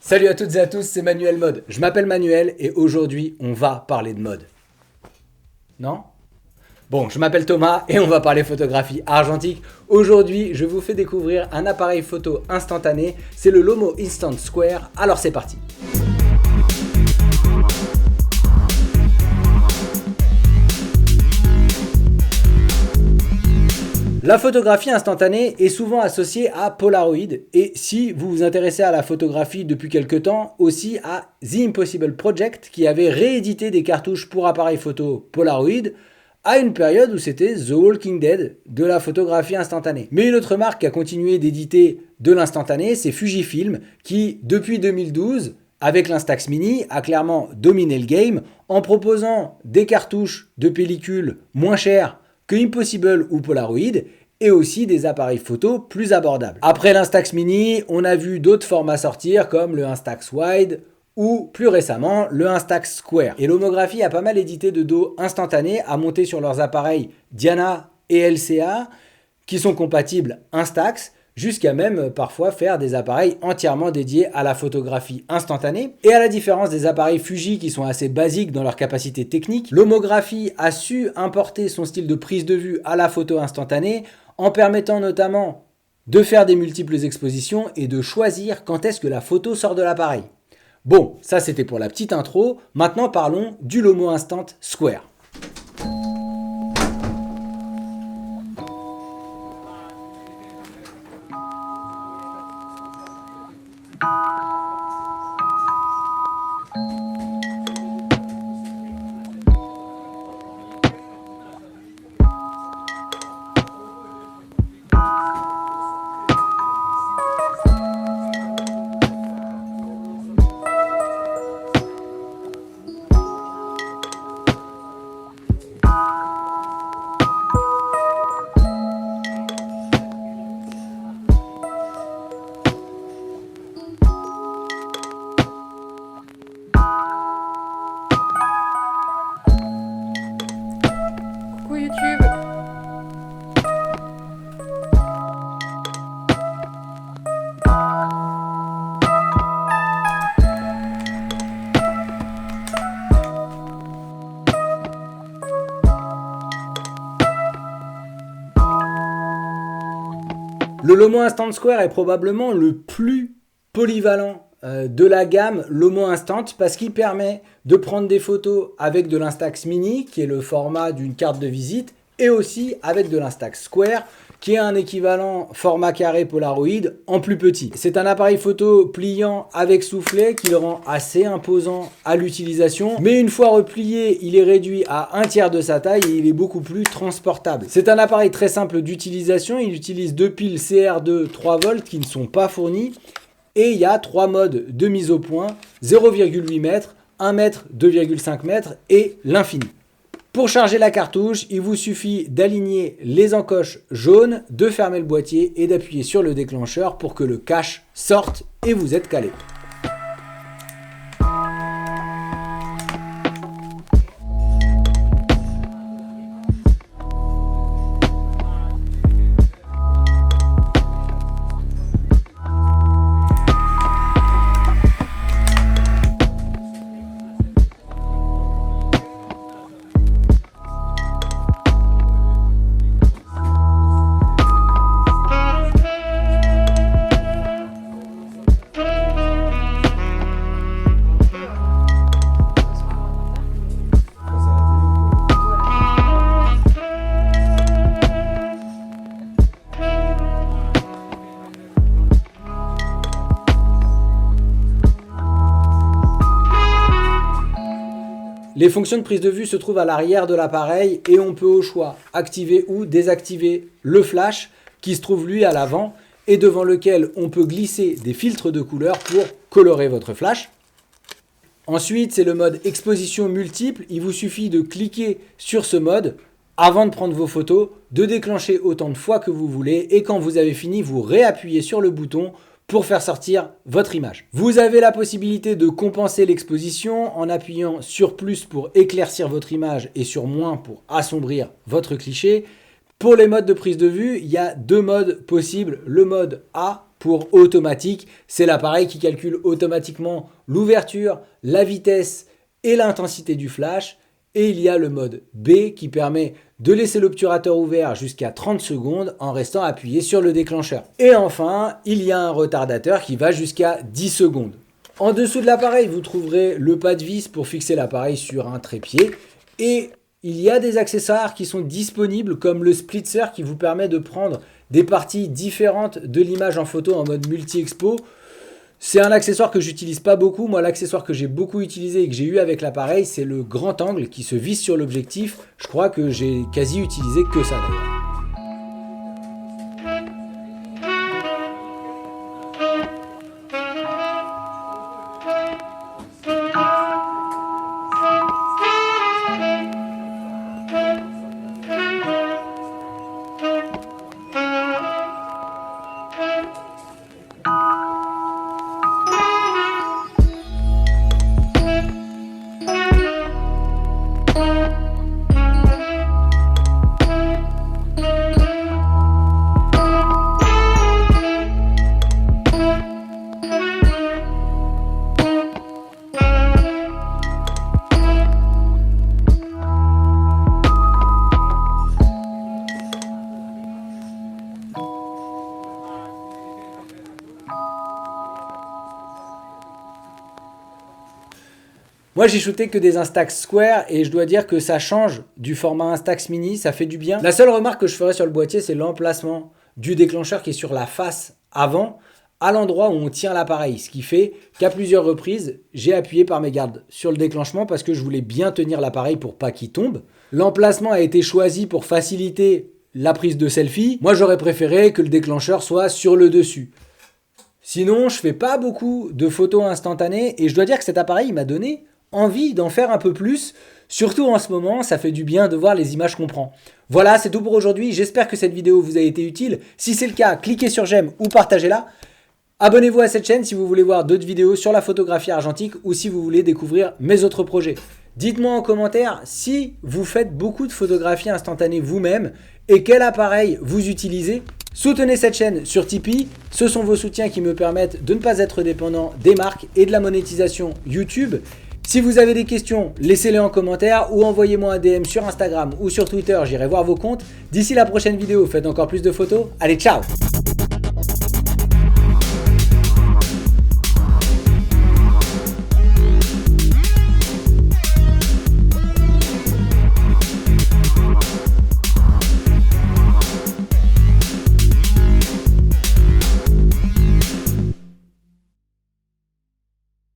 Salut à toutes et à tous, c'est Manuel Mode. Je m'appelle Manuel et aujourd'hui, on va parler de mode. Non? Bon, je m'appelle Thomas et on va parler photographie argentique. Aujourd'hui, je vous fais découvrir un appareil photo instantané, c'est le Lomo Instant Square. Alors c'est parti. La photographie instantanée est souvent associée à Polaroid et si vous vous intéressez à la photographie depuis quelque temps, aussi à The Impossible Project qui avait réédité des cartouches pour appareils photo Polaroid à une période où c'était The Walking Dead de la photographie instantanée. Mais une autre marque qui a continué d'éditer de l'instantané, c'est Fujifilm qui, depuis 2012, avec l'Instax Mini, a clairement dominé le game en proposant des cartouches de pellicule moins chères que Impossible ou Polaroid et aussi des appareils photo plus abordables. Après l'Instax Mini, on a vu d'autres formats sortir comme le Instax Wide ou plus récemment le Instax Square. Et Lomographie a pas mal édité de dos instantanés à monter sur leurs appareils Diana et LCA qui sont compatibles Instax, jusqu'à même parfois faire des appareils entièrement dédiés à la photographie instantanée. Et à la différence des appareils Fuji qui sont assez basiques dans leur capacité technique, Lomographie a su importer son style de prise de vue à la photo instantanée en permettant notamment de faire des multiples expositions et de choisir quand est-ce que la photo sort de l'appareil. Bon, ça c'était pour la petite intro, maintenant parlons du Lomo Instant Square. Coucou YouTube. Le Lomo Instant Square est probablement le plus polyvalent de la gamme Lomo Instant parce qu'il permet de prendre des photos avec de l'Instax Mini qui est le format d'une carte de visite et aussi avec de l'Instax Square qui est un équivalent format carré Polaroid en plus petit. C'est un appareil photo pliant avec soufflet qui le rend assez imposant à l'utilisation, mais une fois replié, il est réduit à un tiers de sa taille et il est beaucoup plus transportable. C'est un appareil très simple d'utilisation, il utilise deux piles CR2 3V qui ne sont pas fournies et il y a trois modes de mise au point, 0,8 m, 1 m, 2,5 m et l'infini. Pour charger la cartouche, il vous suffit d'aligner les encoches jaunes, de fermer le boîtier et d'appuyer sur le déclencheur pour que le cache sorte et vous êtes calé. Les fonctions de prise de vue se trouvent à l'arrière de l'appareil et on peut au choix activer ou désactiver le flash qui se trouve lui à l'avant et devant lequel on peut glisser des filtres de couleurs pour colorer votre flash. Ensuite, c'est le mode exposition multiple. Il vous suffit de cliquer sur ce mode avant de prendre vos photos, de déclencher autant de fois que vous voulez et quand vous avez fini, vous réappuyez sur le bouton pour faire sortir votre image. Vous avez la possibilité de compenser l'exposition en appuyant sur plus pour éclaircir votre image et sur moins pour assombrir votre cliché. Pour les modes de prise de vue, il y a deux modes possibles, le mode A pour automatique. C'est l'appareil qui calcule automatiquement l'ouverture, la vitesse et l'intensité du flash. Et il y a le mode B qui permet de laisser l'obturateur ouvert jusqu'à 30 secondes en restant appuyé sur le déclencheur. Et enfin, il y a un retardateur qui va jusqu'à 10 secondes. En dessous de l'appareil, vous trouverez le pas de vis pour fixer l'appareil sur un trépied. Et il y a des accessoires qui sont disponibles comme le splitzer qui vous permet de prendre des parties différentes de l'image en photo en mode multi-expo. C'est un accessoire que j'utilise pas beaucoup. Moi, l'accessoire que j'ai beaucoup utilisé et que j'ai eu avec l'appareil, c'est le grand angle qui se visse sur l'objectif. Je crois que j'ai quasi utilisé que ça d'ailleurs. Moi, j'ai shooté que des Instax Square et je dois dire que ça change du format Instax Mini, ça fait du bien. La seule remarque que je ferai sur le boîtier, c'est l'emplacement du déclencheur qui est sur la face avant, à l'endroit où on tient l'appareil. Ce qui fait qu'à plusieurs reprises, j'ai appuyé par mégarde sur le déclenchement parce que je voulais bien tenir l'appareil pour pas qu'il tombe. L'emplacement a été choisi pour faciliter la prise de selfie. Moi, j'aurais préféré que le déclencheur soit sur le dessus. Sinon, je fais pas beaucoup de photos instantanées et je dois dire que cet appareil m'a donné envie d'en faire un peu plus, surtout en ce moment, ça fait du bien de voir les images qu'on prend. Voilà, c'est tout pour aujourd'hui, j'espère que cette vidéo vous a été utile. Si c'est le cas, cliquez sur j'aime ou partagez-la. Abonnez-vous à cette chaîne si vous voulez voir d'autres vidéos sur la photographie argentique ou si vous voulez découvrir mes autres projets. Dites-moi en commentaire si vous faites beaucoup de photographie instantanée vous-même et quel appareil vous utilisez. Soutenez cette chaîne sur Tipeee, ce sont vos soutiens qui me permettent de ne pas être dépendant des marques et de la monétisation YouTube. Si vous avez des questions, laissez-les en commentaire ou envoyez-moi un DM sur Instagram ou sur Twitter, j'irai voir vos comptes. D'ici la prochaine vidéo, faites encore plus de photos. Allez, ciao!